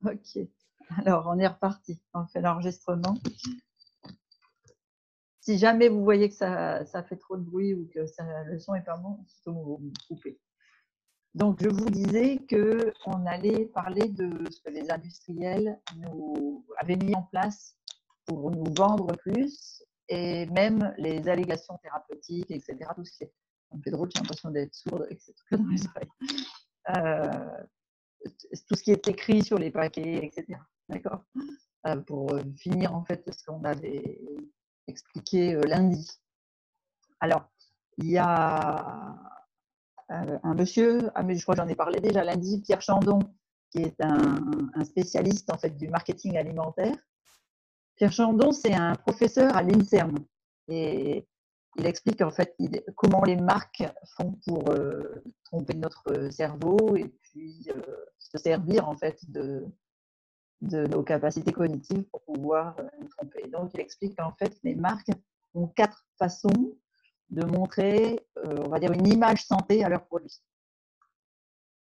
Ok. Alors, on est reparti. On fait l'enregistrement. Si jamais vous voyez que ça fait trop de bruit ou que le son n'est pas bon, il faut vous couper. Donc, je vous disais qu'on allait parler de ce que les industriels nous avaient mis en place pour nous vendre plus et même les allégations thérapeutiques, etc. Tout ce qui est, ça me fait drôle, j'ai l'impression d'être sourde avec ces trucs dans les oreilles. Tout ce qui est écrit sur les paquets, etc. D'accord. Pour finir en fait ce qu'on avait expliqué lundi. Alors, il y a un monsieur, mais je crois que j'en ai parlé déjà lundi, Pierre Chandon, qui est un spécialiste en fait du marketing alimentaire. Pierre Chandon, c'est un professeur à l'INSERM et il explique en fait comment les marques font pour tromper notre cerveau et puis se servir en fait de nos capacités cognitives pour pouvoir nous tromper. Donc, il explique qu'en fait, les marques ont 4 façons de montrer, on va dire, une image santé à leurs produits.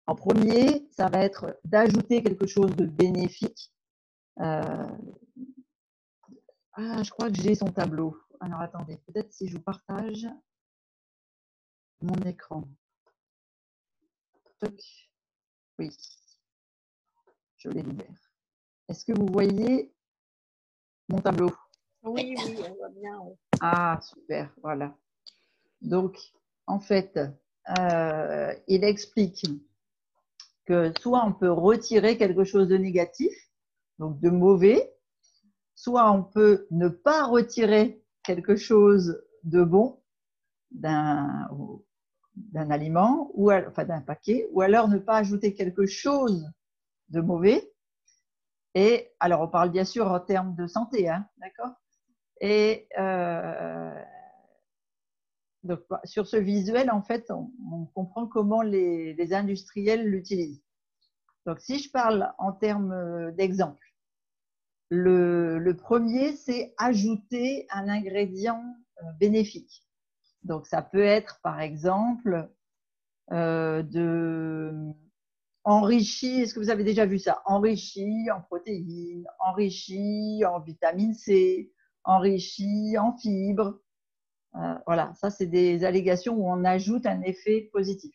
En premier, ça va être d'ajouter quelque chose de bénéfique. Je crois que j'ai son tableau. Alors, attendez, peut-être si je vous partage mon écran. Oui, je les libère. Est-ce que vous voyez mon tableau? Oui, oui, on voit bien. Oui. Ah, super, voilà. Donc, en fait, il explique que soit on peut retirer quelque chose de négatif, donc de mauvais, soit on peut ne pas retirer quelque chose de bon d'un aliment, ou enfin d'un paquet, ou alors ne pas ajouter quelque chose de mauvais. Et alors, on parle bien sûr en termes de santé, hein, d'accord? Et donc, sur ce visuel, en fait, on comprend comment les industriels l'utilisent. Donc, si je parle en termes d'exemple, le premier, c'est ajouter un ingrédient bénéfique. Donc, ça peut être, par exemple, enrichi, est-ce que vous avez déjà vu ça? Enrichi en protéines, enrichi en vitamine C, enrichi en fibres. Voilà, ça, c'est des allégations où on ajoute un effet positif.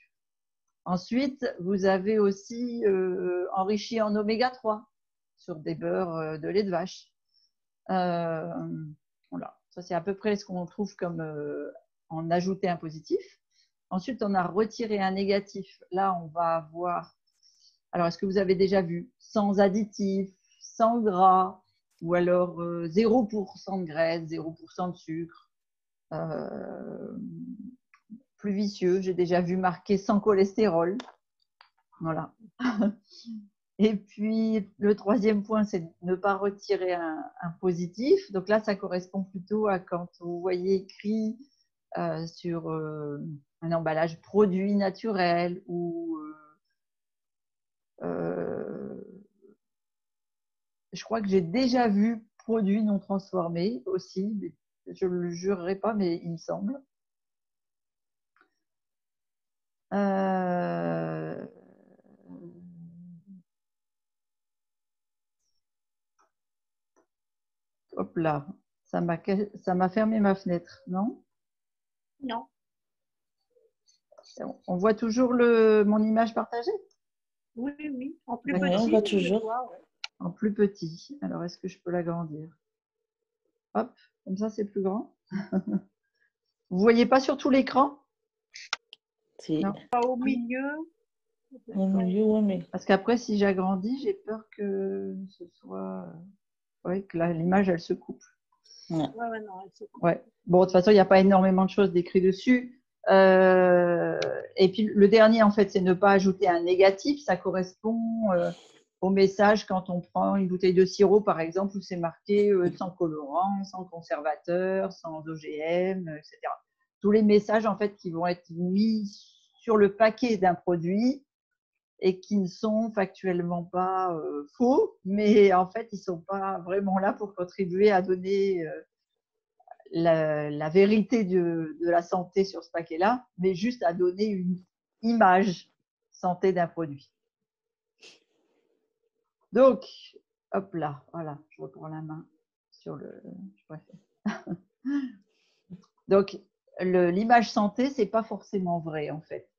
Ensuite, vous avez aussi enrichi en oméga 3 sur des beurres de lait de vache. Voilà, ça c'est à peu près ce qu'on trouve comme en ajouter un positif. Ensuite, on a retiré un négatif. Là, on va avoir, alors est-ce que vous avez déjà vu sans additifs, sans gras, ou alors 0% de graisse, 0% de sucre. Plus vicieux, j'ai déjà vu marqué sans cholestérol. Voilà. Et puis, le troisième point, c'est de ne pas retirer un positif. Donc là, ça correspond plutôt à quand vous voyez écrit sur un emballage produit naturel ou je crois que j'ai déjà vu produit non transformé aussi. Mais je ne le jurerai pas, mais il me semble. Hop là, ça m'a fermé ma fenêtre, non? Non. On voit toujours mon image partagée? Oui, oui, en plus Oui, petit. on voit toujours. Ouais. En plus petit. Alors, est-ce que je peux l'agrandir? Hop, comme ça, c'est plus grand. Vous voyez pas sur tout l'écran? Si. Non. Pas au milieu. Au milieu, oui, mais. Parce qu'après, si j'agrandis, j'ai peur que ce soit... Oui, que l'image, elle se coupe. Ouais, non, elle se coupe. Ouais. Bon, de toute façon, il n'y a pas énormément de choses décrites dessus. Et puis, le dernier, en fait, c'est ne pas ajouter un négatif. Ça correspond au message quand on prend une bouteille de sirop, par exemple, où c'est marqué sans colorant, sans conservateur, sans OGM, etc. Tous les messages, en fait, qui vont être mis sur le paquet d'un produit et qui ne sont factuellement pas faux, mais en fait, ils ne sont pas vraiment là pour contribuer à donner la vérité de la santé sur ce paquet-là, mais juste à donner une image santé d'un produit. Donc, hop là, voilà, je reprends la main sur le. Je préfère. Donc, l'image santé, ce n'est pas forcément vrai en fait.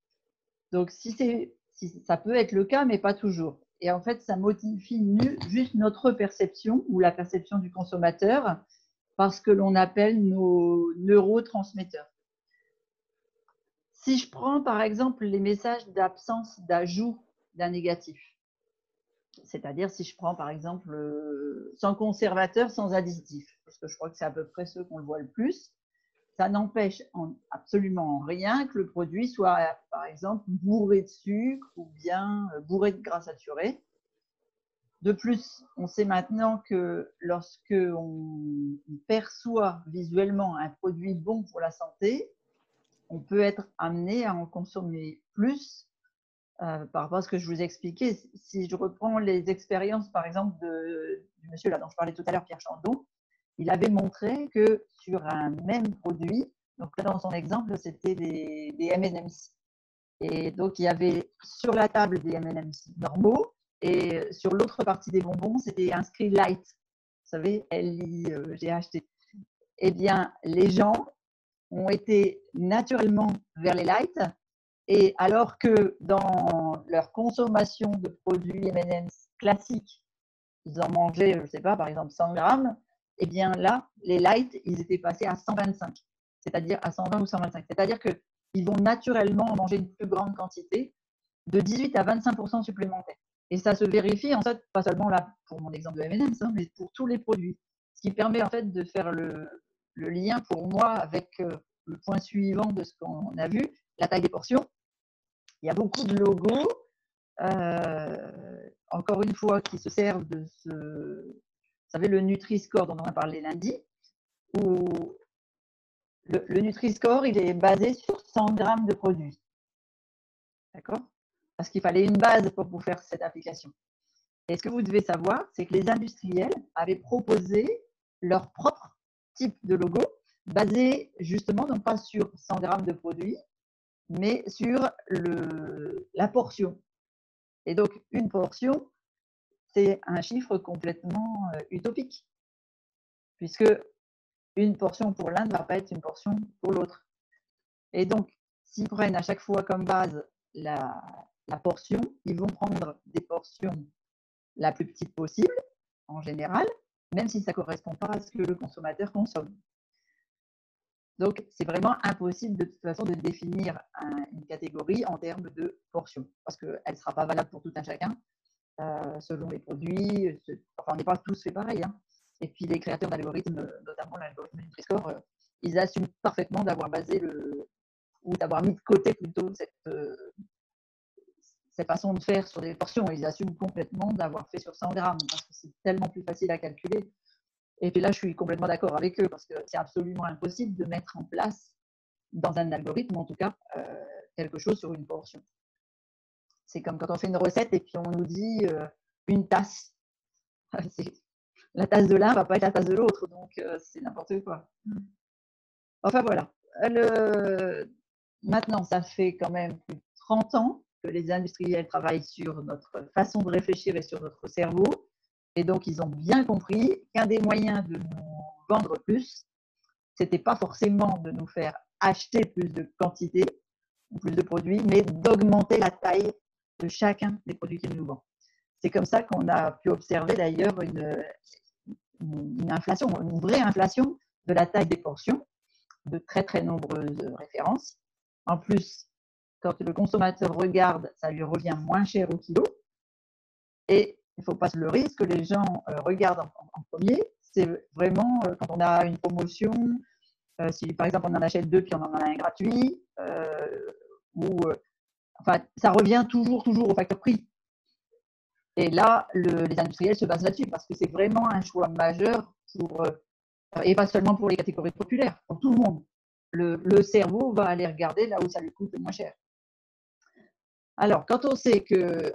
Donc, si ça peut être le cas, mais pas toujours. Et en fait, ça modifie juste notre perception ou la perception du consommateur par ce que l'on appelle nos neurotransmetteurs. Si je prends par exemple les messages d'absence d'ajout d'un négatif, c'est-à-dire si je prends par exemple sans conservateur, sans additif, parce que je crois que c'est à peu près ceux qu'on le voit le plus, ça n'empêche absolument rien que le produit soit par exemple bourré de sucre ou bien bourré de gras saturés. De plus, on sait maintenant que lorsque on perçoit visuellement un produit bon pour la santé, on peut être amené à en consommer plus par rapport à ce que je vous ai expliqué. Si je reprends les expériences, par exemple, du monsieur là dont je parlais tout à l'heure, Pierre Chandon, il avait montré que sur un même produit, donc là dans son exemple, c'était des M&M's. Et donc, il y avait sur la table des M&M's normaux et sur l'autre partie des bonbons, c'était inscrit light. Vous savez, L-I-G-H-T. Eh bien, les gens ont été naturellement vers les light, et alors que dans leur consommation de produits M&M's classiques, ils en mangeaient, je ne sais pas, par exemple 100 grammes, eh bien là, les light, ils étaient passés à 125, c'est-à-dire à 120 ou 125. C'est-à-dire qu'ils vont naturellement en manger une plus grande quantité, de 18 à 25% supplémentaires. Et ça se vérifie, en fait, pas seulement là pour mon exemple de M&M's, mais pour tous les produits. Ce qui permet en fait de faire le lien pour moi avec le point suivant de ce qu'on a vu, la taille des portions. Il y a beaucoup de logos, encore une fois, qui se servent de vous savez, le Nutri-Score dont on a parlé lundi, où le Nutri-Score, il est basé sur 100 grammes de produits. D'accord? Parce qu'il fallait une base pour faire cette application. Et ce que vous devez savoir, c'est que les industriels avaient proposé leur propre type de logo, basé justement non pas sur 100 grammes de produits, mais sur la portion. Et donc, une portion, c'est un chiffre complètement utopique, puisque une portion pour l'un ne va pas être une portion pour l'autre. Et donc, s'ils prennent à chaque fois comme base la portion, ils vont prendre des portions la plus petite possible, en général, même si ça ne correspond pas à ce que le consommateur consomme. Donc, c'est vraiment impossible de toute façon de définir une catégorie en termes de portion, parce qu'elle ne sera pas valable pour tout un chacun, selon les produits. Enfin, on n'est pas tous fait pareil. Hein. Et puis, les créateurs d'algorithmes, notamment l'algorithme Nutri-Score, ils assument parfaitement d'avoir basé ou d'avoir mis de côté plutôt cette façon de faire sur des portions. Ils assument complètement d'avoir fait sur 100 grammes parce que c'est tellement plus facile à calculer. Et puis là, je suis complètement d'accord avec eux parce que c'est absolument impossible de mettre en place dans un algorithme, en tout cas, quelque chose sur une portion. C'est comme quand on fait une recette et puis on nous dit une tasse. La tasse de l'un ne va pas être la tasse de l'autre, donc c'est n'importe quoi. Enfin voilà. Maintenant, ça fait quand même plus de 30 ans que les industriels travaillent sur notre façon de réfléchir et sur notre cerveau. Et donc, ils ont bien compris qu'un des moyens de nous vendre plus, ce n'était pas forcément de nous faire acheter plus de quantité, plus de produits, mais d'augmenter la taille de chacun des produits qu'ils nous vendent. C'est comme ça qu'on a pu observer d'ailleurs une inflation, une vraie inflation de la taille des portions, de très très nombreuses références. En plus, quand le consommateur regarde, ça lui revient moins cher au kilo. Et il ne faut pas se leurrer, ce que les gens regardent en premier, c'est vraiment quand on a une promotion, si par exemple on en achète 2 puis on en a un gratuit, enfin, ça revient toujours au facteur prix. Et là, les industriels se basent là-dessus parce que c'est vraiment un choix majeur et pas seulement pour les catégories populaires, pour tout le monde. Le cerveau va aller regarder là où ça lui coûte le moins cher. Alors, quand on sait que,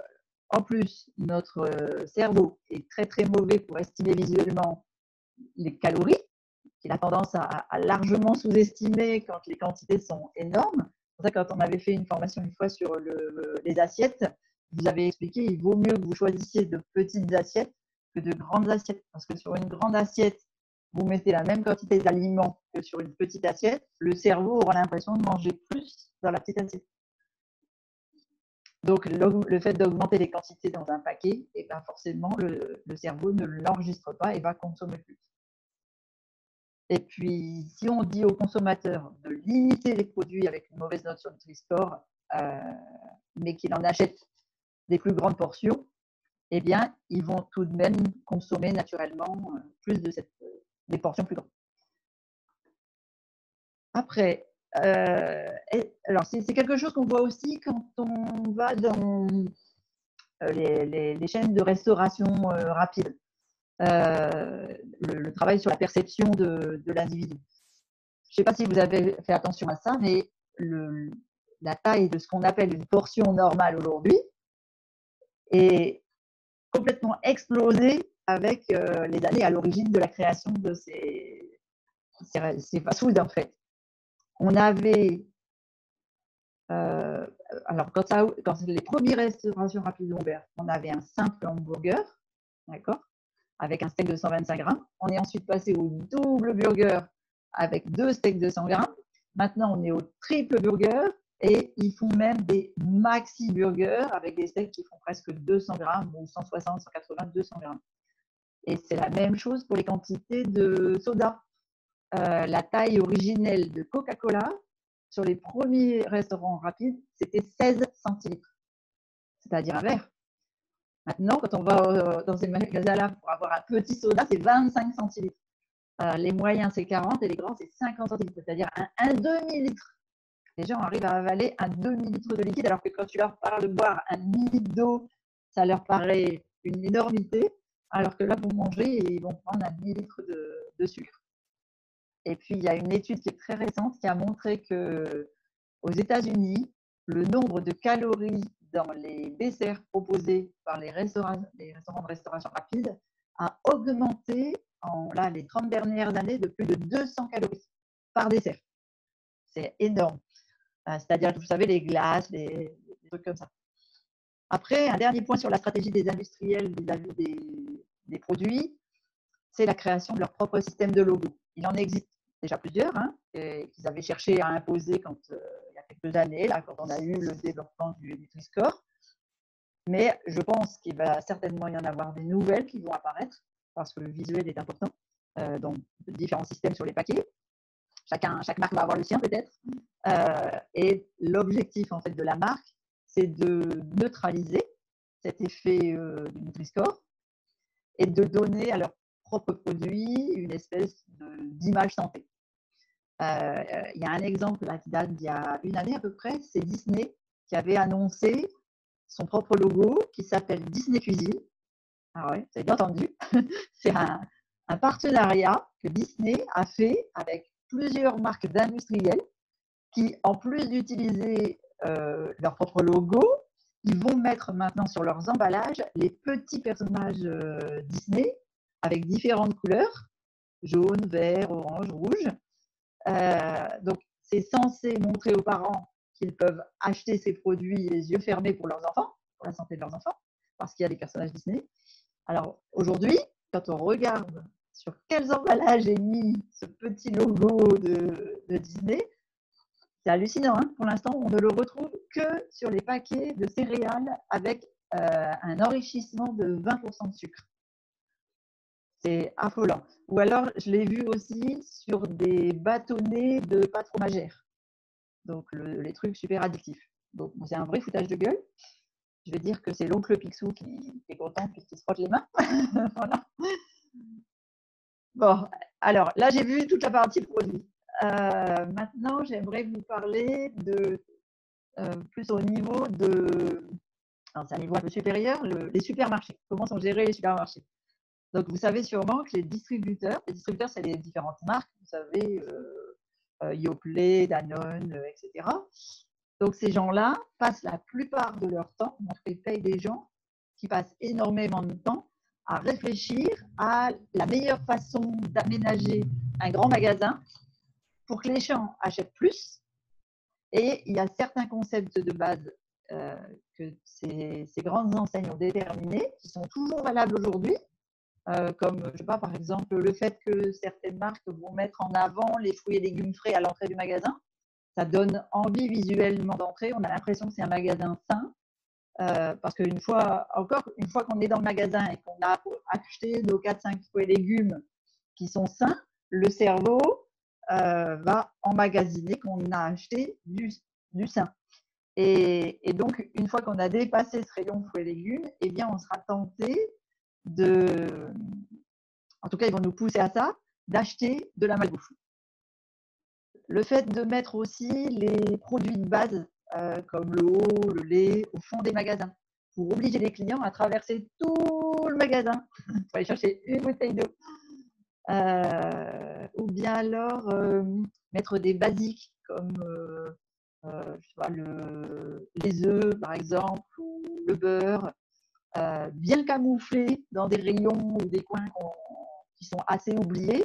en plus, notre cerveau est très très mauvais pour estimer visuellement les calories, qu'il a tendance à largement sous-estimer quand les quantités sont énormes. C'est pour ça que quand on avait fait une formation une fois sur les assiettes, vous avez expliqué, il vaut mieux que vous choisissiez de petites assiettes que de grandes assiettes. Parce que sur une grande assiette, vous mettez la même quantité d'aliments que sur une petite assiette, le cerveau aura l'impression de manger plus dans la petite assiette. Donc, le fait d'augmenter les quantités dans un paquet, et ben forcément, le cerveau ne l'enregistre pas et va consommer plus. Et puis, si on dit aux consommateurs de limiter les produits avec une mauvaise note sur Nutri-Score, mais qu'il en achète des plus grandes portions, eh bien, ils vont tout de même consommer naturellement plus de des portions plus grandes. Après, alors c'est quelque chose qu'on voit aussi quand on va dans les chaînes de restauration rapide. Le travail sur la perception de l'individu. Je ne sais pas si vous avez fait attention à ça, mais la taille de ce qu'on appelle une portion normale aujourd'hui est complètement explosée avec les années à l'origine de la création de ces fast-food, en fait. On avait, alors quand les premières restaurations rapides ont ouvert, on avait un simple hamburger, d'accord, avec un steak de 125 grammes. On est ensuite passé au double burger avec 2 steaks de 100 grammes. Maintenant, on est au triple burger et ils font même des maxi burgers avec des steaks qui font presque 200 grammes ou 160, 180, 200 grammes. Et c'est la même chose pour les quantités de soda. La taille originelle de Coca-Cola sur les premiers restaurants rapides, c'était 16 centilitres, c'est-à-dire un verre. Maintenant, quand on va dans ces magasins-là pour avoir un petit soda, c'est 25 centilitres. Les moyens, c'est 40 et les grands, c'est 50 centilitres, c'est-à-dire un demi-litre. Les gens arrivent à avaler un demi-litre de liquide, alors que quand tu leur parles de boire un litre d'eau, ça leur paraît une énormité, alors que là, vous mangez et ils vont prendre un demi-litre de sucre. Et puis, il y a une étude qui est très récente qui a montré qu'aux États-Unis, le nombre de calories dans les desserts proposés par les restaurants de restauration rapide a augmenté les 30 dernières années de plus de 200 calories par dessert. C'est énorme. C'est-à-dire, vous savez, les glaces, des trucs comme ça. Après, un dernier point sur la stratégie des industriels vis-à-vis des produits, c'est la création de leur propre système de logo. Il en existe déjà plusieurs, qu'ils avaient cherché à imposer il y a quelques années, là, quand on a eu le développement du Nutri-Score. Mais je pense qu'il va certainement y en avoir des nouvelles qui vont apparaître, parce que le visuel est important, dans différents systèmes sur les paquets. Chaque marque va avoir le sien peut-être. Et l'objectif en fait de la marque, c'est de neutraliser cet effet du Nutri-Score et de donner à leurs propres produits une espèce d'image santé. Il y a un exemple là, qui date d'il y a une année à peu près, c'est Disney qui avait annoncé son propre logo qui s'appelle Disney Cuisine. Ah ouais, vous avez bien entendu. C'est un partenariat que Disney a fait avec plusieurs marques d'industriels qui, en plus d'utiliser leur propre logo, ils vont mettre maintenant sur leurs emballages les petits personnages Disney avec différentes couleurs, jaune, vert, orange, rouge. Donc, c'est censé montrer aux parents qu'ils peuvent acheter ces produits les yeux fermés pour leurs enfants, pour la santé de leurs enfants, parce qu'il y a des personnages Disney. Alors, aujourd'hui, quand on regarde sur quels emballages est mis ce petit logo de Disney, c'est hallucinant. Pour l'instant, on ne le retrouve que sur les paquets de céréales avec un enrichissement de 20% de sucre. C'est affolant. Ou alors, je l'ai vu aussi sur des bâtonnets de pâte fromagère. Donc, les trucs super addictifs. Donc, c'est un vrai foutage de gueule. Je vais dire que c'est l'oncle Picsou qui est content puisqu'il se frotte les mains. Voilà. Bon, alors là, j'ai vu toute la partie produit. Maintenant, j'aimerais vous parler de plus au niveau de... Alors, c'est un niveau un peu supérieur, les supermarchés. Comment sont gérés les supermarchés? Donc, vous savez sûrement que les distributeurs, c'est les différentes marques, vous savez, Yoplait, Danone, etc. Donc, ces gens-là passent la plupart de leur temps, ils payent des gens qui passent énormément de temps à réfléchir à la meilleure façon d'aménager un grand magasin pour que les gens achètent plus. Et il y a certains concepts de base que ces grandes enseignes ont déterminé, qui sont toujours valables aujourd'hui, comme, je sais pas, par exemple, le fait que certaines marques vont mettre en avant les fruits et légumes frais à l'entrée du magasin. Ça donne envie visuellement d'entrer. On a l'impression que c'est un magasin sain. Parce qu'une fois qu'on est dans le magasin et qu'on a acheté nos 4-5 fruits et légumes qui sont sains, le cerveau va emmagasiner qu'on a acheté du sain. Et donc, une fois qu'on a dépassé ce rayon fruits et légumes, eh bien, on sera tenté en tout cas, ils vont nous pousser à ça, d'acheter de la malbouffe. Le fait de mettre aussi les produits de base, comme le haut, le lait, au fond des magasins, pour obliger les clients à traverser tout le magasin pour aller chercher une bouteille d'eau. Ou bien alors mettre des basiques comme je sais pas, les œufs, par exemple, ou le beurre, bien camouflés dans des rayons ou des coins qui sont assez oubliés,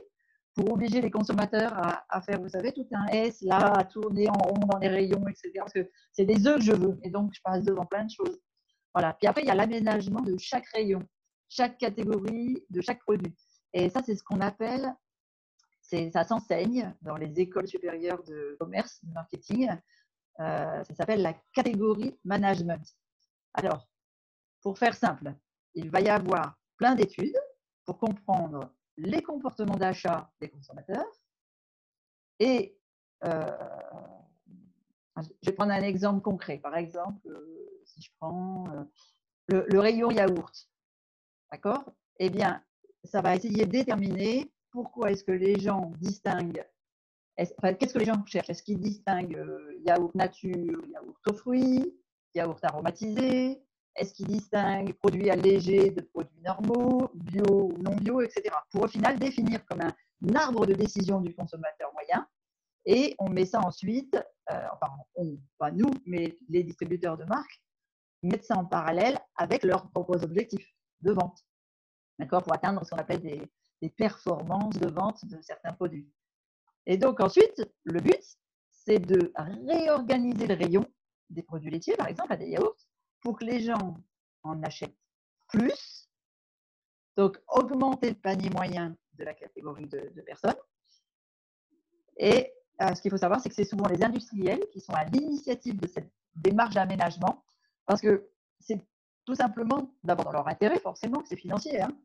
pour obliger les consommateurs à faire, vous savez, tout un S là, à tourner en rond dans les rayons, etc. Parce que c'est des œufs que je veux, et donc je passe devant plein de choses. Voilà. Puis après, il y a l'aménagement de chaque rayon, chaque catégorie, de chaque produit. Et ça, c'est ce qu'on appelle, ça s'enseigne dans les écoles supérieures de commerce, de marketing. Ça s'appelle la catégorie management. Alors, pour faire simple, il va y avoir plein d'études pour comprendre les comportements d'achat des consommateurs. Et je vais prendre un exemple concret. Par exemple, si je prends le rayon yaourt, d'accord? Eh bien, ça va essayer de déterminer pourquoi est-ce que les gens distinguent, qu'est-ce que les gens cherchent? Est-ce qu'ils distinguent yaourt nature, yaourt aux fruits, yaourt aromatisé? Est-ce qu'ils distinguent produits allégés de produits normaux, bio ou non bio, etc. Pour au final définir comme un arbre de décision du consommateur moyen. Et on met ça ensuite, pas nous, mais les distributeurs de marques, mettent ça en parallèle avec leurs propres objectifs de vente, d'accord, pour atteindre ce qu'on appelle des performances de vente de certains produits. Et donc ensuite, le but, c'est de réorganiser le rayon des produits laitiers, par exemple, à des yaourts, pour que les gens en achètent plus, donc augmenter le panier moyen de la catégorie de personnes. Et ce qu'il faut savoir, c'est que c'est souvent les industriels qui sont à l'initiative de cette démarche d'aménagement, parce que c'est tout simplement, d'abord dans leur intérêt, forcément, c'est financier. Hein.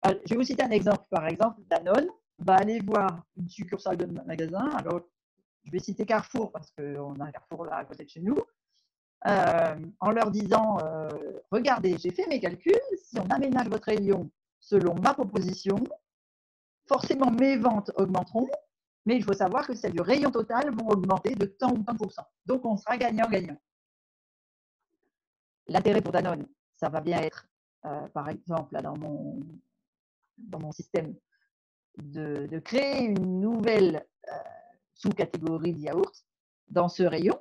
Je vais vous citer un exemple. Par exemple, Danone va aller voir une succursale de magasin. Alors, je vais citer Carrefour, parce qu'on a un Carrefour là à côté de chez nous, en leur disant, regardez, j'ai fait mes calculs, si on aménage votre rayon selon ma proposition, forcément mes ventes augmenteront, mais il faut savoir que celles du rayon total vont augmenter de tant ou tant %. Donc, on sera gagnant-gagnant. L'intérêt pour Danone, ça va bien être, par exemple, là, dans mon système, de créer une nouvelle sous-catégorie de yaourt dans ce rayon.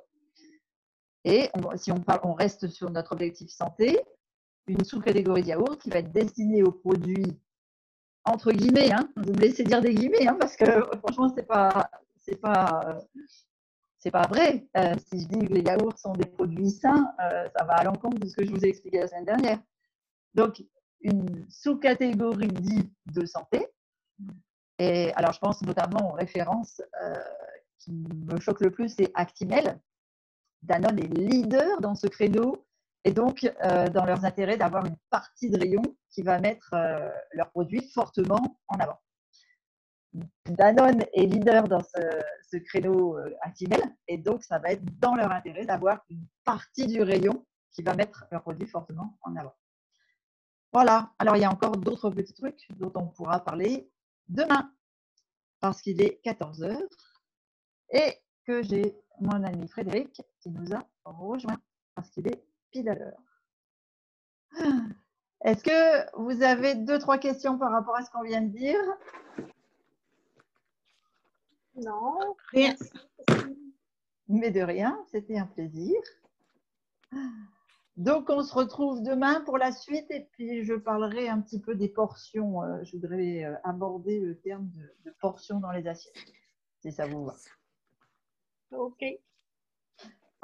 Et si on reste sur notre objectif santé, une sous-catégorie de yaourt qui va être destinée aux produits entre guillemets, hein, vous me laissez dire des guillemets, hein, parce que franchement, c'est pas vrai. Si je dis que les yaourts sont des produits sains, ça va à l'encontre de ce que je vous ai expliqué la semaine dernière. Donc, une sous-catégorie dite de santé. Et alors, je pense notamment aux références qui me choquent le plus, c'est Actimel. Danone est leader dans ce créneau et donc dans leurs intérêts d'avoir une partie de rayon qui va mettre leurs produits fortement en avant. Danone est leader dans ce créneau Actimel et donc ça va être dans leur intérêt d'avoir une partie du rayon qui va mettre leurs produits fortement en avant. Voilà, alors il y a encore d'autres petits trucs dont on pourra parler demain parce qu'il est 14h et que j'ai mon ami Frédéric qui nous a rejoint parce qu'il est pile à l'heure. Est-ce que vous avez 2-3 questions par rapport à ce qu'on vient de dire? Non. Rien. Mais de rien, c'était un plaisir. Donc, on se retrouve demain pour la suite et puis je parlerai un petit peu des portions. Je voudrais aborder le terme de portions dans les assiettes, si ça vous va. Ok.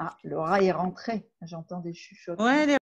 Ah, Laura est rentrée. J'entends des chuchotements. Ouais, elle est